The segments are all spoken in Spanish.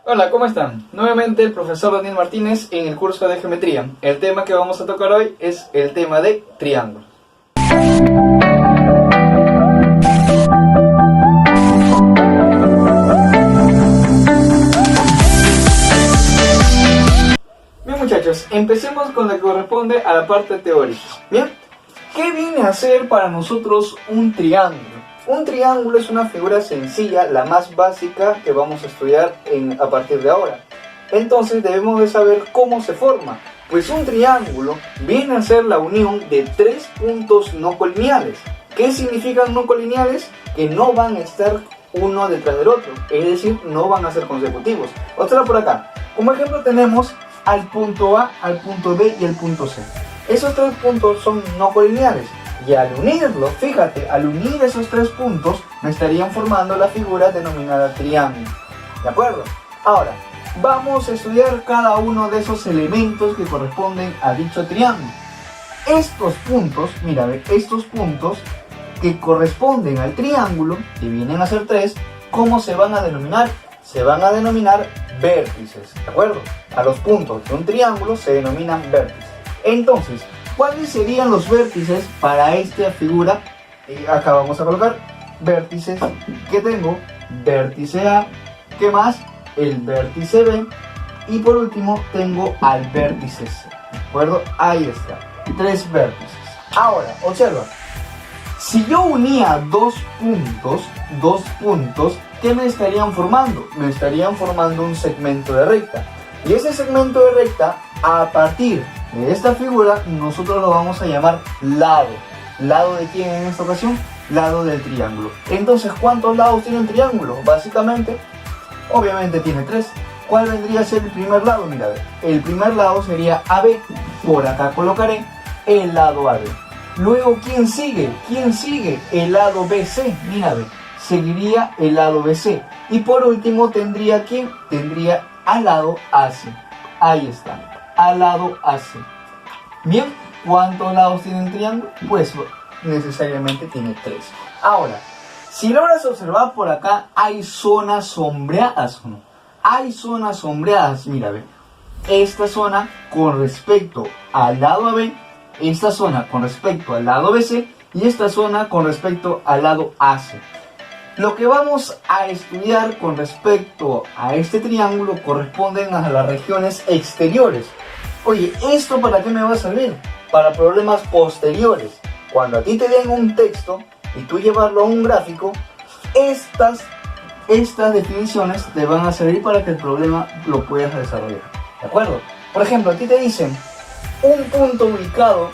Hola, ¿cómo están? Nuevamente el profesor Daniel Martínez en el curso de geometría. El tema que vamos a tocar hoy es el tema de triángulos. Bien muchachos, empecemos con lo que corresponde a la parte teórica. Bien, ¿qué viene a ser para nosotros un triángulo? Un triángulo es una figura sencilla, la más básica que vamos a estudiar a partir de ahora. Entonces debemos de saber cómo se forma. Pues un triángulo viene a ser la unión de tres puntos no colineales. ¿Qué significan no colineales? Que no van a estar uno detrás del otro, es decir, no van a ser consecutivos. Otra por acá. Como ejemplo tenemos al punto A, al punto B y al punto C. Esos tres puntos son no colineales. Y al unirlo, fíjate, al unir esos tres puntos me estarían formando la figura denominada triángulo. ¿De acuerdo? Ahora, vamos a estudiar cada uno de esos elementos que corresponden a dicho triángulo. Estos puntos, mira, estos puntos que corresponden al triángulo, que vienen a ser tres, ¿cómo se van a denominar? Se van a denominar vértices, ¿de acuerdo? A los puntos de un triángulo se denominan vértices. Entonces, ¿cuáles serían los vértices para esta figura? Acá vamos a colocar vértices que tengo, vértice A, ¿qué más? El vértice B y por último tengo al vértice C, ¿de acuerdo? Ahí está, tres vértices. Ahora, observa, si yo unía dos puntos, ¿qué me estarían formando? Me estarían formando un segmento de recta. Y ese segmento de recta, a partir de esta figura, nosotros lo vamos a llamar lado. ¿Lado de quién en esta ocasión? Lado del triángulo. Entonces, ¿cuántos lados tiene un triángulo? Básicamente, obviamente tiene tres. ¿Cuál vendría a ser el primer lado? Mira, el primer lado sería AB. Por acá colocaré el lado AB. Luego, ¿quién sigue? ¿Quién sigue? El lado BC. Mira, seguiría el lado BC. Y por último, ¿tendría quién? Tendría al lado AC. Ahí está, al lado AC. Bien, ¿cuántos lados tiene un triángulo? Pues necesariamente tiene tres. Ahora, si logras observar por acá, hay zonas sombreadas, ¿o no? Hay zonas sombreadas, mira, ve. Esta zona con respecto al lado AB, esta zona con respecto al lado BC y esta zona con respecto al lado AC. Lo que vamos a estudiar con respecto a este triángulo corresponden a las regiones exteriores. Oye, ¿esto para qué me va a servir? Para problemas posteriores. Cuando a ti te den un texto y tú llevarlo a un gráfico, estas definiciones te van a servir para que el problema lo puedas desarrollar. ¿De acuerdo? Por ejemplo, a ti te dicen un punto ubicado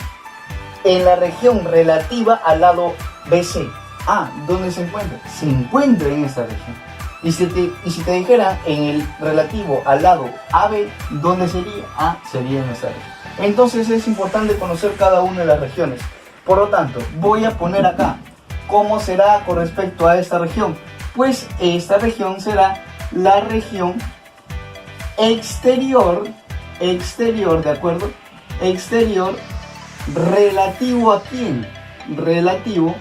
en la región relativa al lado BC. Ah, ¿dónde se encuentra? Se encuentra en esta región. Y si te dijera en el relativo al lado AB, ¿dónde sería? Ah, sería en esta región. Entonces es importante conocer cada una de las regiones. Por lo tanto, voy a poner acá cómo será con respecto a esta región. Pues esta región será la región exterior, ¿de acuerdo? Exterior, relativo a quién? Relativo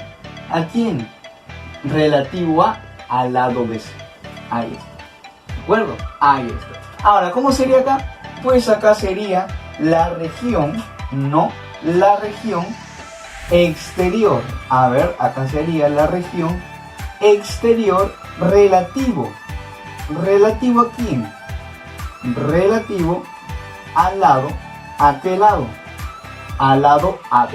¿a quién? Relativo al lado BC. Ahí está. ¿De acuerdo? Ahí está. Ahora, ¿cómo sería acá? Pues acá sería la región, no, la región exterior. A ver, acá sería la región exterior relativo. ¿Relativo a quién? Relativo al lado. ¿A qué lado? Al lado AB.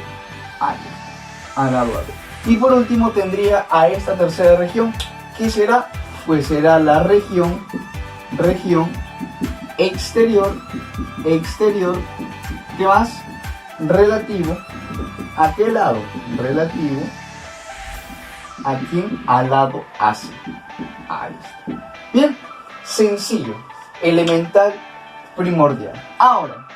Ahí está. Al lado AB. Y por último tendría a esta tercera región. ¿Qué será? Pues será la región exterior, ¿qué más? Relativo, ¿a qué lado? Relativo, ¿a quién? Al lado AC. Ahí está. Bien, sencillo, elemental, primordial. Ahora,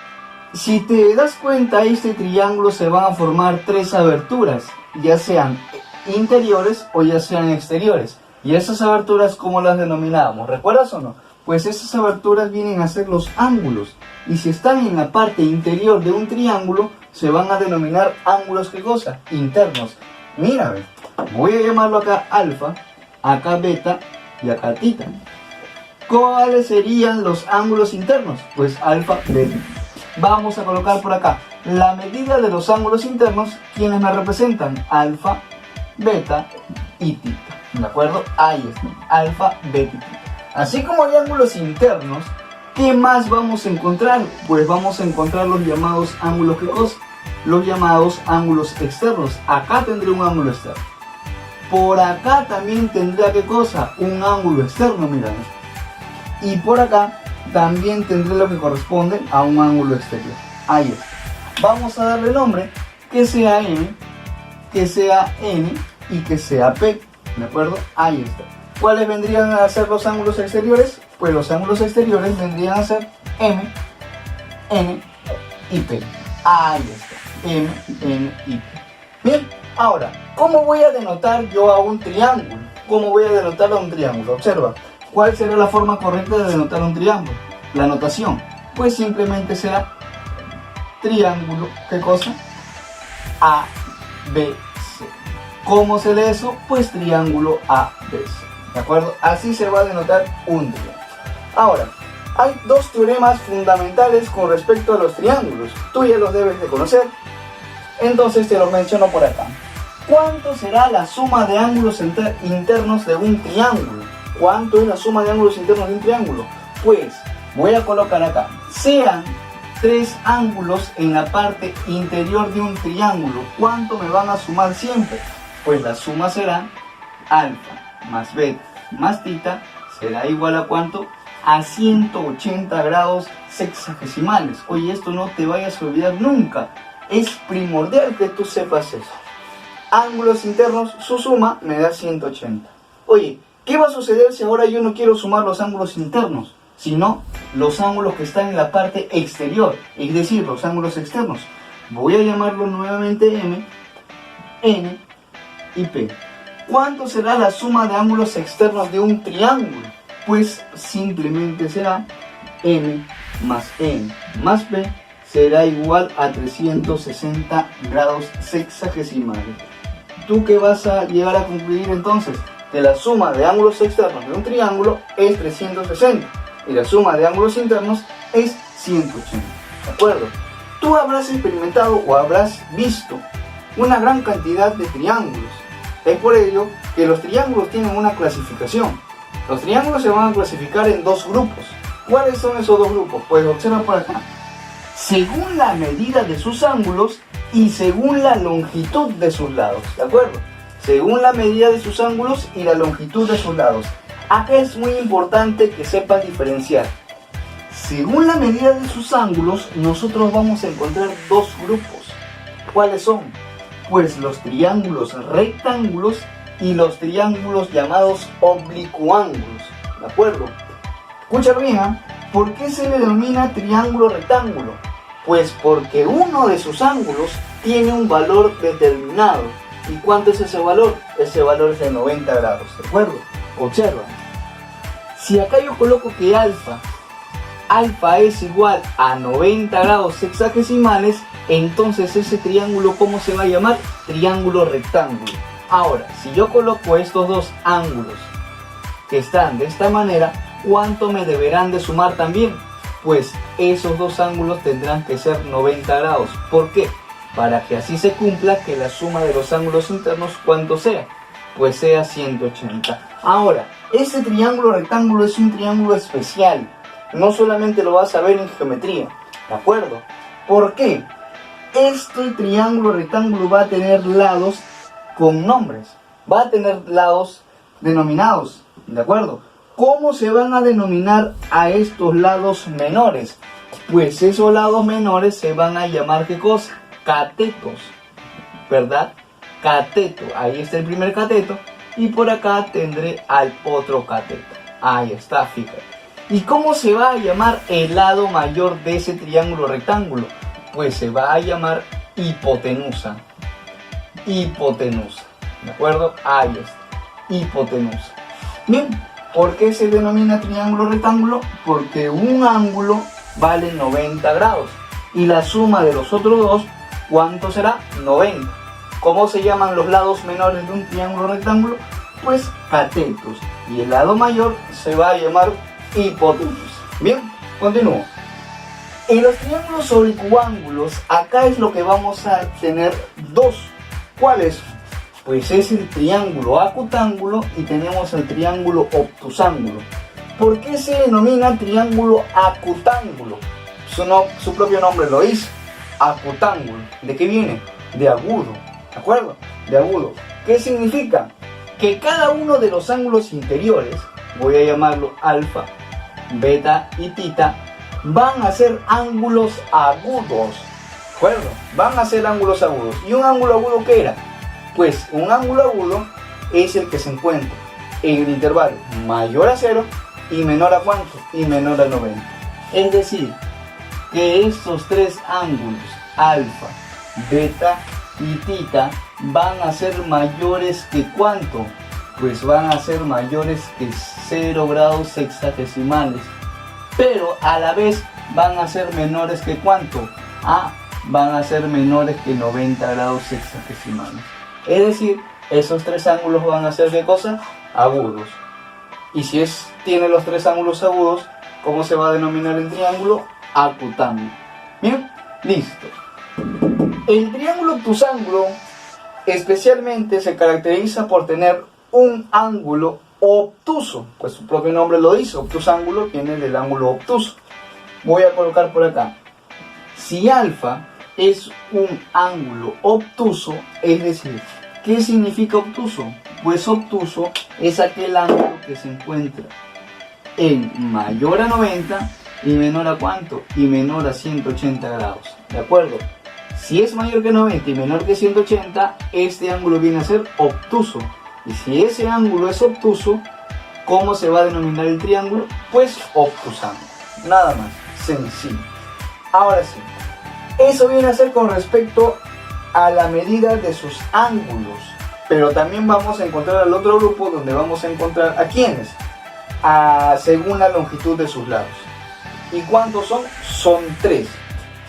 si te das cuenta, este triángulo se van a formar tres aberturas, ya sean interiores o ya sean exteriores. ¿Y esas aberturas cómo las denominamos? ¿Recuerdas o no? Pues esas aberturas vienen a ser los ángulos. Y si están en la parte interior de un triángulo, se van a denominar ángulos, ¿qué cosa? Internos. Mira, voy a llamarlo acá alfa, acá beta y acá tita. ¿Cuáles serían los ángulos internos? Pues alfa, beta. Vamos a colocar por acá la medida de los ángulos internos, quienes me representan alfa, beta y tita. ¿De acuerdo? Ahí está, alfa, beta y tita. Así como hay ángulos internos, ¿qué más vamos a encontrar? Pues vamos a encontrar los llamados ángulos, ¿qué cosa? Los llamados ángulos externos. Acá tendré un ángulo externo. Por acá también tendrá, ¿qué cosa? Un ángulo externo, mirad. Y por acá también tendré lo que corresponde a un ángulo exterior. Ahí está. Vamos a darle nombre, que sea M, que sea N y que sea P. ¿De acuerdo? Ahí está. ¿Cuáles vendrían a ser los ángulos exteriores? Pues los ángulos exteriores vendrían a ser M, N y P. Ahí está. M, N y P. Bien, ahora, ¿cómo voy a denotar yo a un triángulo? ¿Cómo voy a denotar a un triángulo? Observa, ¿cuál será la forma correcta de denotar un triángulo? La notación, pues simplemente será triángulo, ¿qué cosa? A, B, C. ¿Cómo se lee eso? Pues triángulo A, B, C. ¿De acuerdo? Así se va a denotar un triángulo. Ahora, hay dos teoremas fundamentales con respecto a los triángulos. Tú ya los debes de conocer. Entonces te los menciono por acá. ¿Cuánto será la suma de ángulos internos de un triángulo? ¿Cuánto es la suma de ángulos internos de un triángulo? Pues voy a colocar acá. Sean 3 ángulos en la parte interior de un triángulo. ¿Cuánto me van a sumar siempre? Pues la suma será alfa más beta más tita será igual a ¿cuánto? A 180 grados sexagesimales. Oye, esto no te vayas a olvidar nunca. Es primordial que tú sepas eso. Ángulos internos, su suma me da 180. Oye, ¿qué va a suceder si ahora yo no quiero sumar los ángulos internos, sino los ángulos que están en la parte exterior, es decir, los ángulos externos? Voy a llamarlos nuevamente M, N y P. ¿Cuánto será la suma de ángulos externos de un triángulo? Pues simplemente será M más N más P será igual a 360 grados sexagesimales. ¿Tú qué vas a llegar a concluir entonces? Que la suma de ángulos externos de un triángulo es 360 y la suma de ángulos internos es 180. ¿De acuerdo? Tú habrás experimentado o habrás visto una gran cantidad de triángulos. Es por ello que los triángulos tienen una clasificación. Los triángulos se van a clasificar en 2 grupos. ¿Cuáles son esos 2 grupos? Pues observa por acá. Según la medida de sus ángulos y según la longitud de sus lados. ¿De acuerdo? Según la medida de sus ángulos y la longitud de sus lados. Acá es muy importante que sepas diferenciar. Según la medida de sus ángulos, nosotros vamos a encontrar 2 grupos. ¿Cuáles son? Pues los triángulos rectángulos y los triángulos llamados oblicuángulos. ¿De acuerdo? Escucha bien, ¿eh? ¿Por qué se le denomina triángulo rectángulo? Pues porque uno de sus ángulos tiene un valor determinado. ¿Y cuánto es ese valor? Ese valor es de 90 grados. ¿De acuerdo? Observa. Si acá yo coloco que alfa es igual a 90 grados sexagesimales, entonces ese triángulo, ¿cómo se va a llamar? Triángulo rectángulo. Ahora, si yo coloco estos 2 ángulos que están de esta manera, ¿cuánto me deberán de sumar también? Pues esos 2 ángulos tendrán que ser 90 grados. ¿Por qué? Para que así se cumpla que la suma de los ángulos internos, ¿cuánto sea? Pues sea 180. Ahora, este triángulo rectángulo es un triángulo especial. No solamente lo vas a ver en geometría, ¿de acuerdo? ¿Por qué? Este triángulo rectángulo va a tener lados con nombres. Va a tener lados denominados, ¿de acuerdo? ¿Cómo se van a denominar a estos lados menores? Pues esos lados menores se van a llamar, ¿qué cosa? Catetos, ¿verdad? Cateto, ahí está el primer cateto y por acá tendré al otro cateto. Ahí está, fíjate. ¿Y cómo se va a llamar el lado mayor de ese triángulo rectángulo? Pues se va a llamar hipotenusa. Hipotenusa, ¿de acuerdo? Ahí está, hipotenusa. Bien, ¿por qué se denomina triángulo rectángulo? Porque un ángulo vale 90 grados y la suma de los otros 2, ¿cuánto será? 90. ¿Cómo se llaman los lados menores de un triángulo rectángulo? Pues catetos. Y el lado mayor se va a llamar hipotenusa. Bien, continúo. En los triángulos oblicuángulos, acá es lo que vamos a tener dos. ¿Cuáles? Pues es el triángulo acutángulo y tenemos el triángulo obtusángulo. ¿Por qué se denomina triángulo acutángulo? Su propio nombre lo dice, acutángulo. ¿De qué viene? De agudo, ¿de acuerdo? De agudo. ¿Qué significa? Que cada uno de los ángulos interiores, voy a llamarlo alfa, beta y tita, van a ser ángulos agudos, ¿de acuerdo? Van a ser ángulos agudos. ¿Y un ángulo agudo qué era? Pues un ángulo agudo es el que se encuentra en el intervalo mayor a 0 y menor a ¿cuánto? Y menor a 90. Es decir, que estos tres ángulos, alfa, beta y tita, van a ser mayores que ¿cuánto? Pues van a ser mayores que 0 grados sexagesimales. Pero a la vez van a ser menores que ¿cuánto? Van a ser menores que 90 grados sexagesimales. Es decir, esos tres ángulos van a ser ¿qué cosa? Agudos. Y si tiene los tres ángulos agudos, ¿cómo se va a denominar el triángulo? Acutángulo. Bien, listo. El triángulo obtusángulo especialmente se caracteriza por tener un ángulo obtuso, pues su propio nombre lo dice, obtusángulo viene del ángulo obtuso. Voy a colocar por acá, si alfa es un ángulo obtuso, es decir, ¿qué significa obtuso? Pues obtuso es aquel ángulo que se encuentra en mayor a 90 y menor a ¿cuánto? Y menor a 180 grados, ¿de acuerdo? Si es mayor que 90 y menor que 180, este ángulo viene a ser obtuso. Y si ese ángulo es obtuso, ¿cómo se va a denominar el triángulo? Pues obtusángulo. Nada más, sencillo. Ahora sí, eso viene a ser con respecto a la medida de sus ángulos. Pero también vamos a encontrar al otro grupo donde vamos a encontrar a quiénes, según la longitud de sus lados. ¿Y cuántos son? Son 3.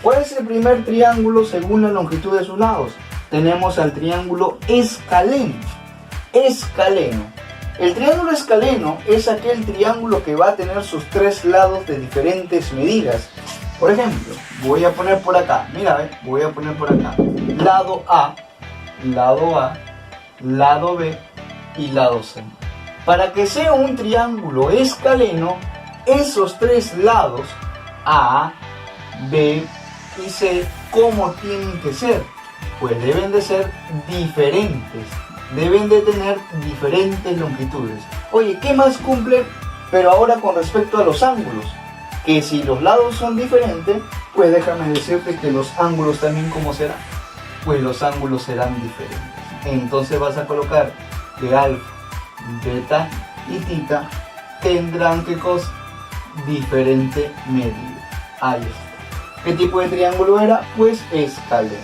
¿Cuál es el primer triángulo según la longitud de sus lados? Tenemos al triángulo escaleno. Escaleno. El triángulo escaleno es aquel triángulo que va a tener sus 3 lados de diferentes medidas. Por ejemplo, voy a poner por acá, mira, voy a poner por acá, lado A, lado B y lado C. Para que sea un triángulo escaleno, esos 3 lados, A, B y C, ¿cómo tienen que ser? Pues deben de ser diferentes. Deben de tener diferentes longitudes. Oye, ¿qué más cumple? Pero ahora con respecto a los ángulos, que si los lados son diferentes, pues déjame decirte que los ángulos también, ¿cómo serán? Pues los ángulos serán diferentes. Entonces vas a colocar que alfa, beta y tita tendrán ¿qué cosa? Diferente medida. Ahí está. ¿Qué tipo de triángulo era? Pues escaleno.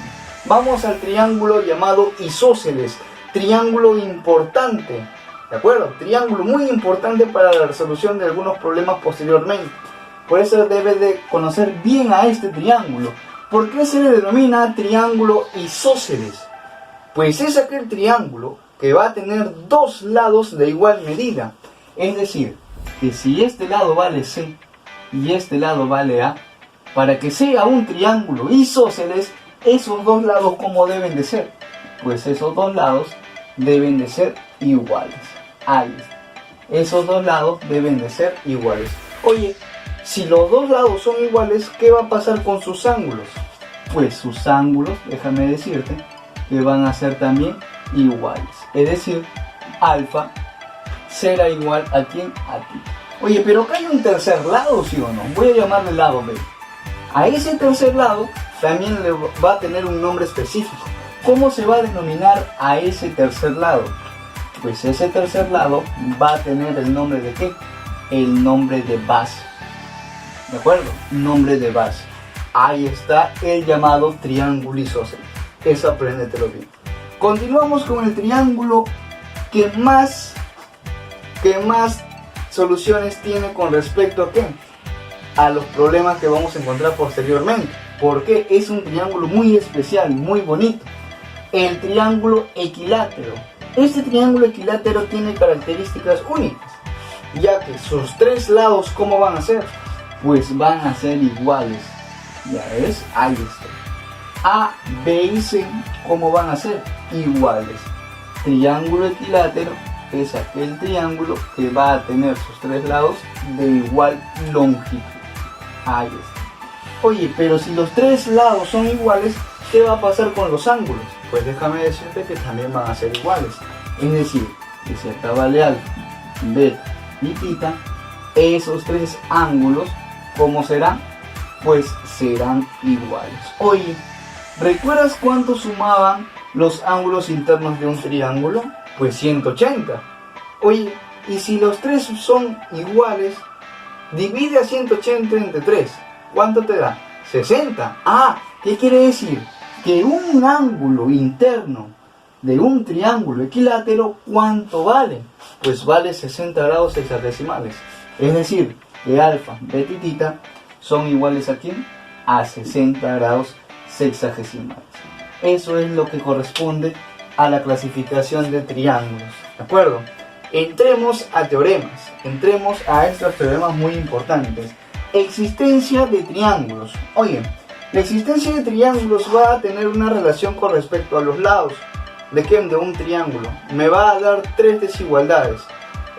Vamos al triángulo llamado isósceles. Triángulo importante, ¿de acuerdo? Triángulo muy importante para la resolución de algunos problemas posteriormente. Por eso debes de conocer bien a este triángulo. ¿Por qué se le denomina triángulo isósceles? Pues es aquel triángulo que va a tener 2 lados de igual medida. Es decir, que si este lado vale C y este lado vale A, para que sea un triángulo isósceles, esos 2 lados ¿cómo deben de ser? Pues esos 2 lados deben de ser iguales. Ahí está. Esos 2 lados deben de ser iguales. Oye, si los 2 lados son iguales, ¿qué va a pasar con sus ángulos? Pues sus ángulos, déjame decirte, que van a ser también iguales. Es decir, alfa será igual a ¿quién? A ti. Oye, pero acá hay un tercer lado, ¿sí o no? Voy a llamarle lado B. A ese tercer lado también le va a tener un nombre específico. ¿Cómo se va a denominar a ese tercer lado? Pues ese tercer lado va a tener el nombre de ¿qué? El nombre de base. ¿De acuerdo? Nombre de base. Ahí está el llamado triángulo isósceles. Eso apréndetelo bien. Continuamos con el triángulo que más soluciones tiene con respecto a ¿qué? A los problemas que vamos a encontrar posteriormente. Porque es un triángulo muy especial, muy bonito. El triángulo equilátero. Este triángulo equilátero tiene características únicas. ya que sus tres lados, ¿cómo van a ser? Pues van a ser iguales. Ya ves, ahí está. A, B y C, ¿cómo van a ser? Iguales. Triángulo equilátero es aquel triángulo que va a tener sus tres lados de igual longitud. Ahí está. Oye, pero si los tres lados son iguales, ¿qué va a pasar con los ángulos? Pues déjame decirte que también van a ser iguales. Es decir, que si acá vale alfa, beta y tita, esos tres ángulos, ¿cómo serán? Pues serán iguales. Oye, ¿recuerdas cuánto sumaban los ángulos internos de un triángulo? Pues 180. Oye, y si los tres son iguales, divide a 180 entre 3. ¿Cuánto te da? 60. Ah, ¿qué quiere decir? Que un ángulo interno de un triángulo equilátero, ¿cuánto vale? Pues vale 60 grados hexadecimales. Es decir, que alfa, beta y tita son iguales a ¿quién? A 60 grados sexagesimales. Eso es lo que corresponde a la clasificación de triángulos. ¿De acuerdo? Entremos a teoremas. Entremos a estos teoremas muy importantes. Existencia de triángulos. Oye, la existencia de triángulos va a tener una relación con respecto a los lados. ¿De qué? De un triángulo. Me va a dar tres desigualdades.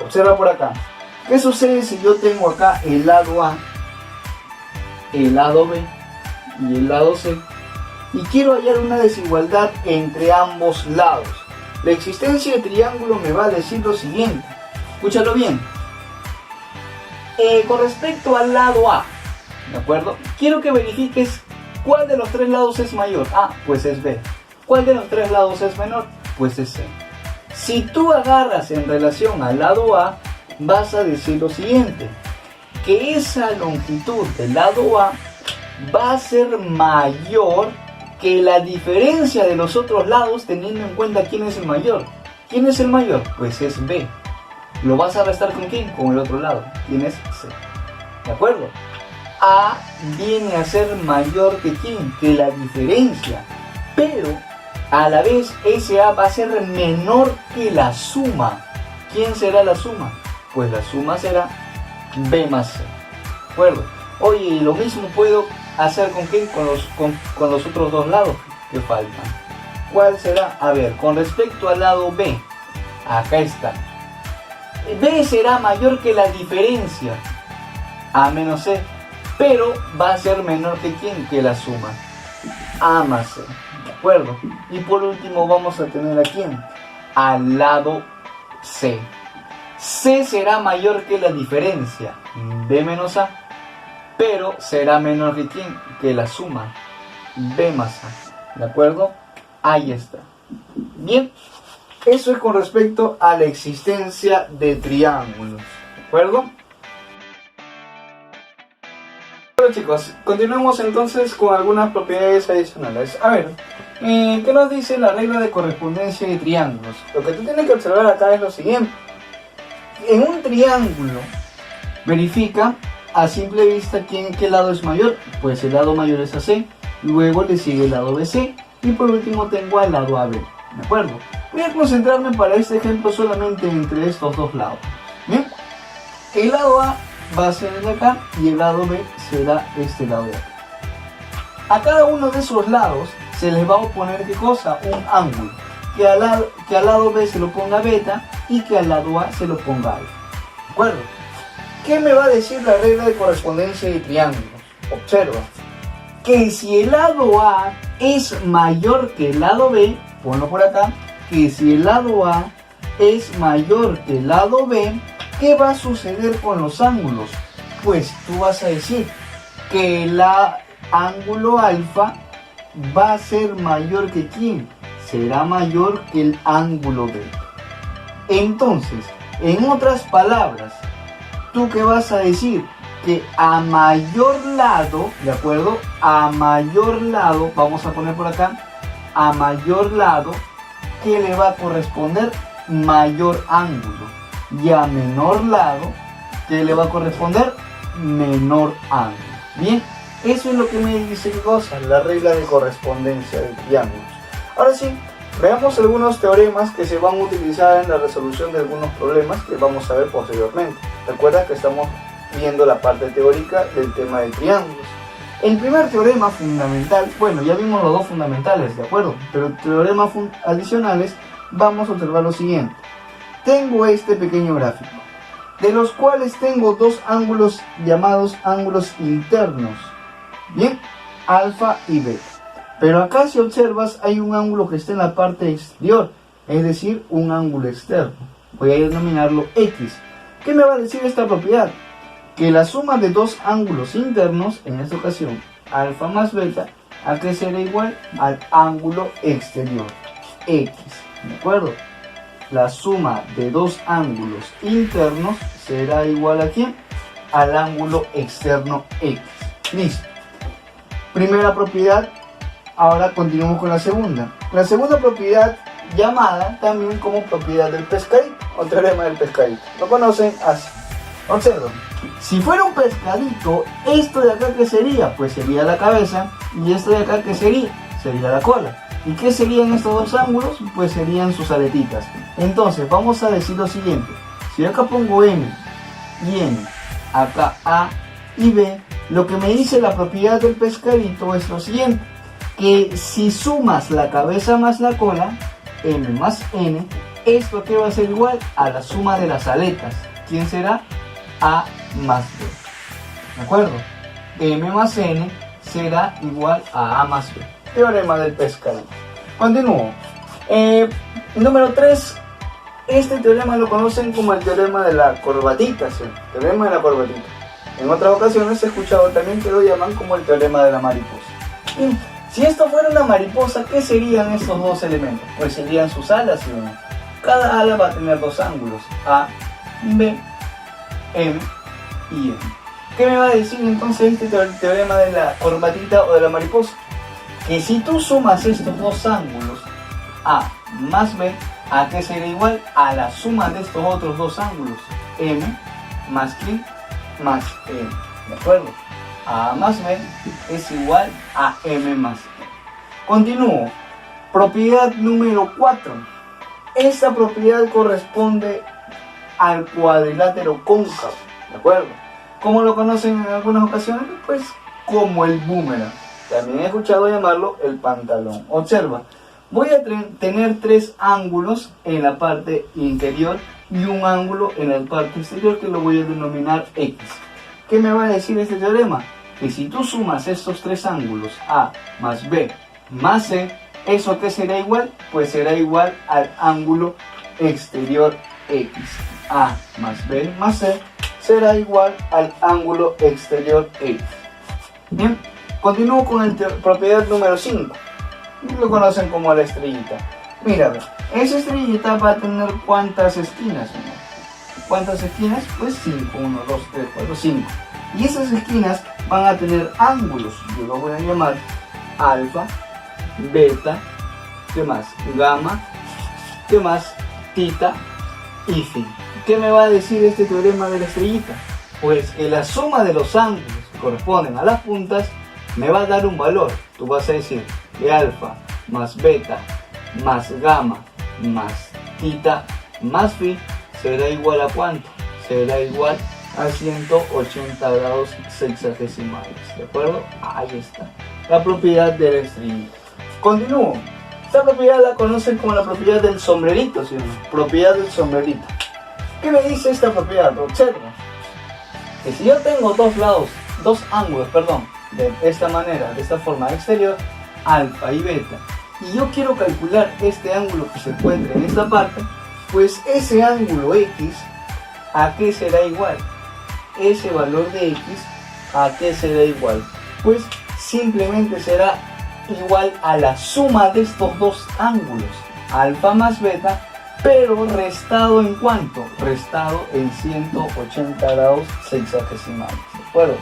Observa por acá. ¿Qué sucede si yo tengo acá el lado A, el lado B y el lado C? Y quiero hallar una desigualdad entre ambos lados. La existencia de triángulo me va a decir lo siguiente. Escúchalo bien. Con respecto al lado A, ¿de acuerdo? Quiero que verifiques cuál de los tres lados es mayor. A, pues es B. ¿Cuál de los tres lados es menor? Pues es C. Si tú agarras en relación al lado A, vas a decir lo siguiente. Que esa longitud del lado A va a ser mayor que la diferencia de los otros lados, teniendo en cuenta quién es el mayor. ¿Quién es el mayor? Pues es B. ¿Lo vas a restar con quién? Con el otro lado. ¿Quién es? C. ¿De acuerdo? A viene a ser mayor que quién? Que la diferencia. Pero a la vez ese A va a ser menor que la suma. ¿Quién será la suma? Pues la suma será B más C. ¿De acuerdo? Oye, lo mismo puedo hacer con quién? Con los otros dos lados que faltan. ¿Cuál será? A ver, con respecto al lado B, acá está. B será mayor que la diferencia A menos C, pero va a ser menor que quién? Que la suma A más C. ¿De acuerdo? Y por último vamos a tener a quién? Al lado C. C será mayor que la diferencia B menos A, pero será menor que quién? Que la suma B más A. ¿De acuerdo? Ahí está. Bien, eso es con respecto a la existencia de triángulos. ¿De acuerdo? Bueno chicos, continuamos entonces con algunas propiedades adicionales. A ver, ¿qué nos dice la regla de correspondencia de triángulos? Lo que tú tienes que observar acá es lo siguiente. En un triángulo, verifica a simple vista qué lado es mayor. Pues el lado mayor es AC, luego le sigue el lado BC y por último tengo al lado AB. ¿De acuerdo? Voy a concentrarme para este ejemplo solamente entre estos dos lados. Bien, el lado A va a ser el de acá y el lado B será este lado de acá. A cada uno de esos lados se les va a oponer ¿qué cosa? Un ángulo. Que al lado B se lo ponga beta y que al lado A se lo ponga alfa. ¿De acuerdo? ¿Qué me va a decir la regla de correspondencia de triángulos? Observa que si el lado A es mayor que el lado B, ponlo por acá, que si el lado A es mayor que el lado B, ¿qué va a suceder con los ángulos? Pues tú vas a decir que el ángulo alfa va a ser mayor que ¿quién? Será mayor que el ángulo beta. Entonces, en otras palabras, ¿tú qué vas a decir? Que a mayor lado, ¿de acuerdo? A mayor lado, vamos a poner por acá, a mayor lado, ¿qué le va a corresponder? Mayor ángulo. Y a menor lado, ¿qué le va a corresponder? Menor ángulo. Bien, eso es lo que me dice ¿qué cosa? La regla de correspondencia de triángulos. Ahora sí, Veamos algunos teoremas que se van a utilizar en la resolución de algunos problemas que vamos a ver posteriormente. Recuerda que estamos viendo la parte teórica del tema de triángulos. El primer teorema fundamental, bueno, ya vimos los dos fundamentales, ¿de acuerdo? Pero teoremas adicionales, vamos a observar lo siguiente. Tengo este pequeño gráfico, de los cuales tengo dos ángulos llamados ángulos internos, bien, alfa y beta. Pero acá, si observas, hay un ángulo que está en la parte exterior, es decir, un ángulo externo. Voy a denominarlo X. ¿Qué me va a decir esta propiedad? Que la suma de dos ángulos internos, en esta ocasión alfa más beta, ¿a qué será igual? Al ángulo exterior, X, ¿de acuerdo? La suma de dos ángulos internos será igual a ¿quién? Al ángulo externo X. Listo. Primera propiedad. Ahora continuamos con la segunda. La segunda propiedad, llamada también como propiedad del pescadito, o teorema del pescadito. Lo conocen así. Observen. Si fuera un pescadito, esto de acá, ¿qué sería? Pues sería la cabeza. Y esto de acá, ¿qué sería? Sería la cola. ¿Y qué serían estos dos ángulos? Pues serían sus aletitas. Entonces vamos a decir lo siguiente. Si yo acá pongo M y N, acá A y B, lo que me dice la propiedad del pescadito es lo siguiente. Que si sumas la cabeza más la cola, M más N, esto que va a ser igual a la suma de las aletas. ¿Quién será? A más B. ¿De acuerdo? M más N será igual a más B. Teorema del pescadito. Continúo. Número 3. Este teorema lo conocen como el teorema de la corbatita, ¿sí? Teorema de la corbatita. En otras ocasiones he escuchado también que lo llaman como el teorema de la mariposa. Y si esto fuera una mariposa, ¿qué serían estos dos elementos? Pues serían sus alas, ¿sí o no? Cada ala va a tener dos ángulos, A, B, M y N. ¿Qué me va a decir entonces este teorema de la corbatita o de la mariposa? Que si tú sumas estos dos ángulos, A más B, ¿a qué será igual? A la suma de estos otros dos ángulos, M más Q más N. ¿De acuerdo? A más B es igual a M más N. Continúo. Propiedad número 4. Esta propiedad corresponde al cuadrilátero cóncavo. ¿De acuerdo? ¿Cómo lo conocen en algunas ocasiones? Pues como el boomerang. También he escuchado llamarlo el pantalón. Observa, voy a tener tres ángulos en la parte interior y un ángulo en la parte exterior que lo voy a denominar X. ¿Qué me va a decir este teorema? Que si tú sumas estos tres ángulos, A más B más C, ¿eso qué será igual? Pues será igual al ángulo exterior X. A más B más C será igual al ángulo exterior X. Bien, continúo con la propiedad número 5. Lo conocen como la estrellita. Mira, esa estrellita va a tener ¿cuántas esquinas? ¿Cuántas esquinas? Pues 5. 1, 2, 3, 4, 5. Y esas esquinas van a tener ángulos. Yo lo voy a llamar alfa, beta, ¿qué más? Gamma, ¿qué más? Tita y phi. ¿Qué me va a decir este teorema de la estrellita? Pues que la suma de los ángulos que corresponden a las puntas me va a dar un valor. Tú vas a decir que alfa más beta más gamma más tita más phi será igual a ¿cuánto? Será igual a 180 grados sexagesimales. ¿De acuerdo? Ahí está. La propiedad de la estrellita. Continúo. Esta propiedad la conocen como la propiedad del sombrerito, ¿sí o no? Propiedad del sombrerito. ¿Qué me dice esta propiedad? Observa. Que si yo tengo dos ángulos, de esta manera, de esta forma exterior, alfa y beta, y yo quiero calcular este ángulo que se encuentra en esta parte, pues ese ángulo X, ¿a qué será igual? Ese valor de X, ¿a qué será igual? Pues simplemente será igual a la suma de estos dos ángulos, alfa más beta, pero restado en ¿cuánto? Restado en 180 grados sexagesimales. ¿De acuerdo?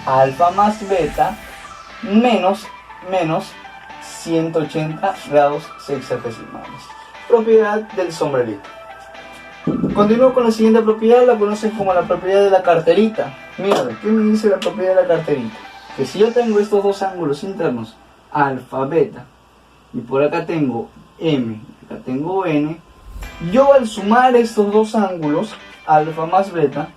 Alfa más beta menos 180 grados sexagesimales. Propiedad del sombrerito. Continúo con la siguiente propiedad, la conocen como la propiedad de la carterita. Mira, ¿qué me dice la propiedad de la carterita? Que si yo tengo estos dos ángulos internos, alfa, beta, y por acá tengo m, acá tengo n. Yo al sumar estos dos ángulos, alfa más beta,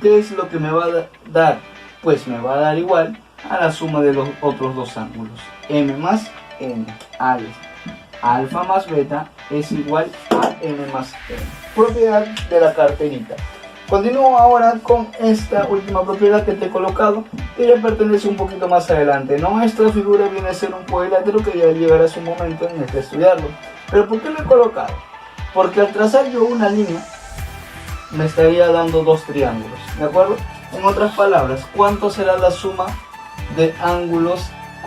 ¿qué es lo que me va a dar? Pues me va a dar igual a la suma de los otros dos ángulos, m más n. Ahí está. Alfa más beta es igual a m más n. Propiedad de la carterita. Continúo ahora con esta última propiedad que te he colocado, que ya pertenece un poquito más adelante. Nuestra figura viene a ser un cuadrilátero que ya llegará su momento en el que estudiarlo. ¿Pero por qué lo he colocado? Porque al trazar yo una línea, me estaría dando dos triángulos, ¿de acuerdo? En otras palabras, ¿cuánto será la suma de ángulos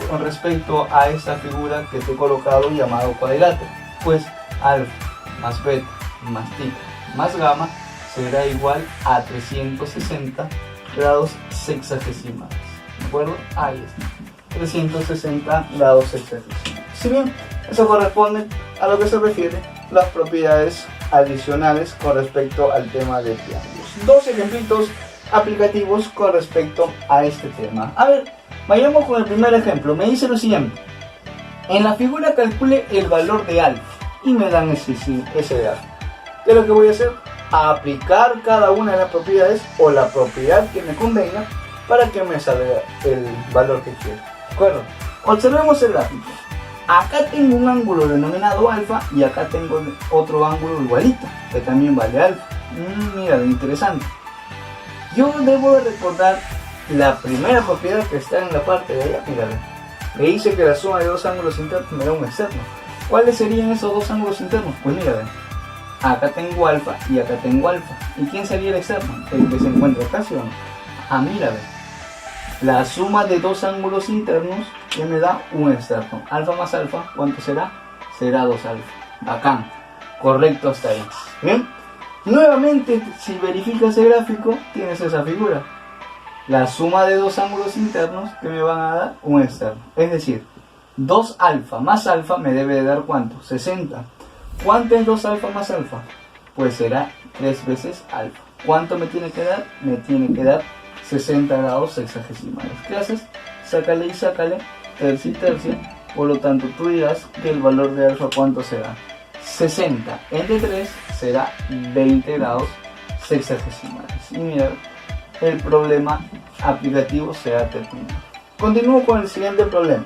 con respecto a esta figura que te he colocado llamado cuadrilátero? Pues alfa más beta más theta más gamma será igual a 360 grados sexagesimales, ¿de acuerdo? Ahí está, 360 grados sexagesimales. Si bien eso corresponde a lo que se refiere las propiedades adicionales con respecto al tema de triángulos. Dos ejemplitos aplicativos con respecto a este tema. A ver, vayamos con el primer ejemplo. Me dice lo siguiente: en la figura calcule el valor de alfa y me dan ese de alfa. ¿Qué es lo que voy a hacer? Aplicar cada una de las propiedades o la propiedad que me convenga para que me salga el valor que quiero. ¿De acuerdo? Observemos el gráfico. Acá tengo un ángulo denominado alfa y acá tengo otro ángulo igualito que también vale alfa. Mira, interesante. Yo debo de recordar la primera propiedad que está en la parte de allá. Mira, me dice que la suma de dos ángulos internos me da un externo. ¿Cuáles serían esos dos ángulos internos? Pues mira, acá tengo alfa y acá tengo alfa. ¿Y quién sería el externo? El que se encuentra acá, ¿sí o no? Ah, mira, la suma de dos ángulos internos que me da un externo. Alfa más alfa, ¿cuánto será? Será 2 alfa. Bacán. Correcto hasta ahí. Bien. Nuevamente, si verificas el gráfico, tienes esa figura. La suma de dos ángulos internos que me van a dar un externo. Es decir, 2 alfa más alfa me debe de dar ¿cuánto? 60. ¿Cuánto es 2 alfa más alfa? Pues será 3 veces alfa. ¿Cuánto me tiene que dar? Me tiene que dar 60 grados sexagesimales. ¿Qué haces? Sácale y sácale, tercia y tercia. Por lo tanto, tú dirás que el valor de alfa ¿cuánto será? 60 entre 3 será 20 grados sexagesimales. Y mira, el problema aplicativo se ha terminado. Continúo con el siguiente problema.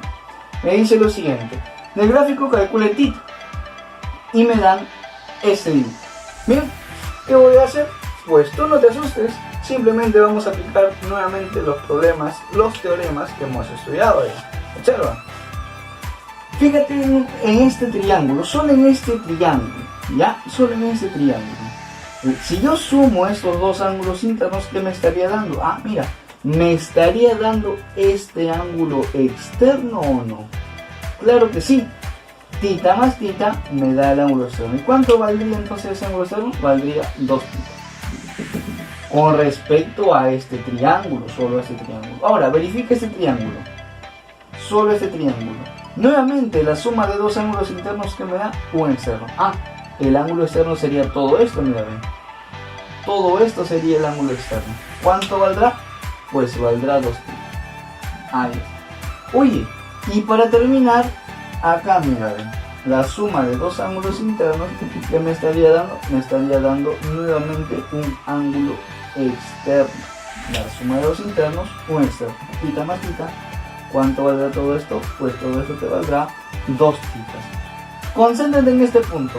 Me dice lo siguiente: del gráfico calcule θ y me dan este dibujo. Bien, ¿qué voy a hacer? Pues tú no te asustes, simplemente vamos a aplicar nuevamente los problemas, los teoremas que hemos estudiado ahí. Observa. Fíjate en este triángulo, solo en este triángulo, ¿ya? Solo en este triángulo. Si yo sumo estos dos ángulos internos, ¿qué me estaría dando? Ah, mira, ¿me estaría dando este ángulo externo o no? Claro que sí. Θ más θ me da el ángulo externo. ¿Y cuánto valdría entonces ese ángulo externo? Valdría 2θ. Con respecto a este triángulo, solo este triángulo. Ahora, verifica este triángulo. Solo este triángulo. Nuevamente, la suma de dos ángulos internos que me da un externo. Ah, el ángulo externo sería todo esto, mira, ven. Todo esto sería el ángulo externo. ¿Cuánto valdrá? Pues valdrá 2θ. Ahí está. Oye, y para terminar, acá mira, ven, la suma de dos ángulos internos que me estaría dando nuevamente un ángulo externo. La suma de dos internos, un externo. Θ más θ. ¿Cuánto valdrá todo esto? Pues todo esto te valdrá 2 θ. Concéntrate en este punto.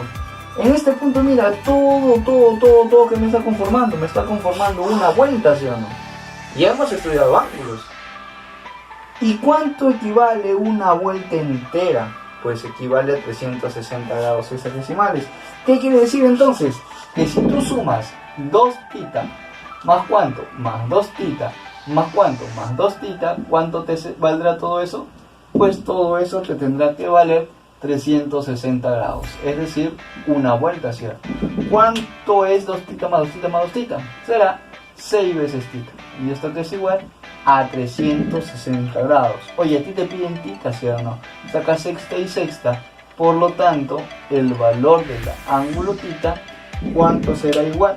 En este punto mira, todo que me está conformando una vuelta, ¿sí o no? Ya hemos estudiado ángulos. ¿Y cuánto equivale una vuelta entera? Pues equivale a 360 grados sexagesimales. ¿Qué quiere decir entonces? Que si tú sumas 2θ más cuánto, más 2θ, más cuánto, más 2θ, ¿cuánto te valdrá todo eso? Pues todo eso te tendrá que valer 360 grados, es decir, una vuelta, ¿cierto? ¿Cuánto es 2θ más 2θ más 2θ? Será 6 veces θ. Y esto que es igual a 360 grados. Oye, a ti te piden θ, ¿sí o no? Saca sexta y sexta. Por lo tanto, el valor del ángulo θ, ¿cuánto será igual?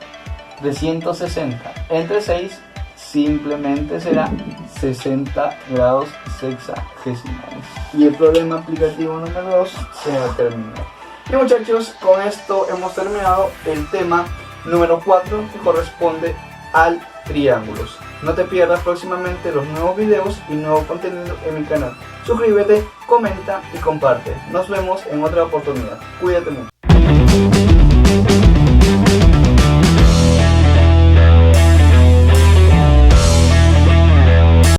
360 entre 6 simplemente será 60 grados sexagesimales. Y el problema aplicativo número 2 se ha terminado. Y muchachos, con esto hemos terminado el tema número 4, que corresponde al triángulos. No te pierdas próximamente los nuevos videos y nuevo contenido en mi canal. Suscríbete, comenta y comparte. Nos vemos en otra oportunidad. Cuídate mucho.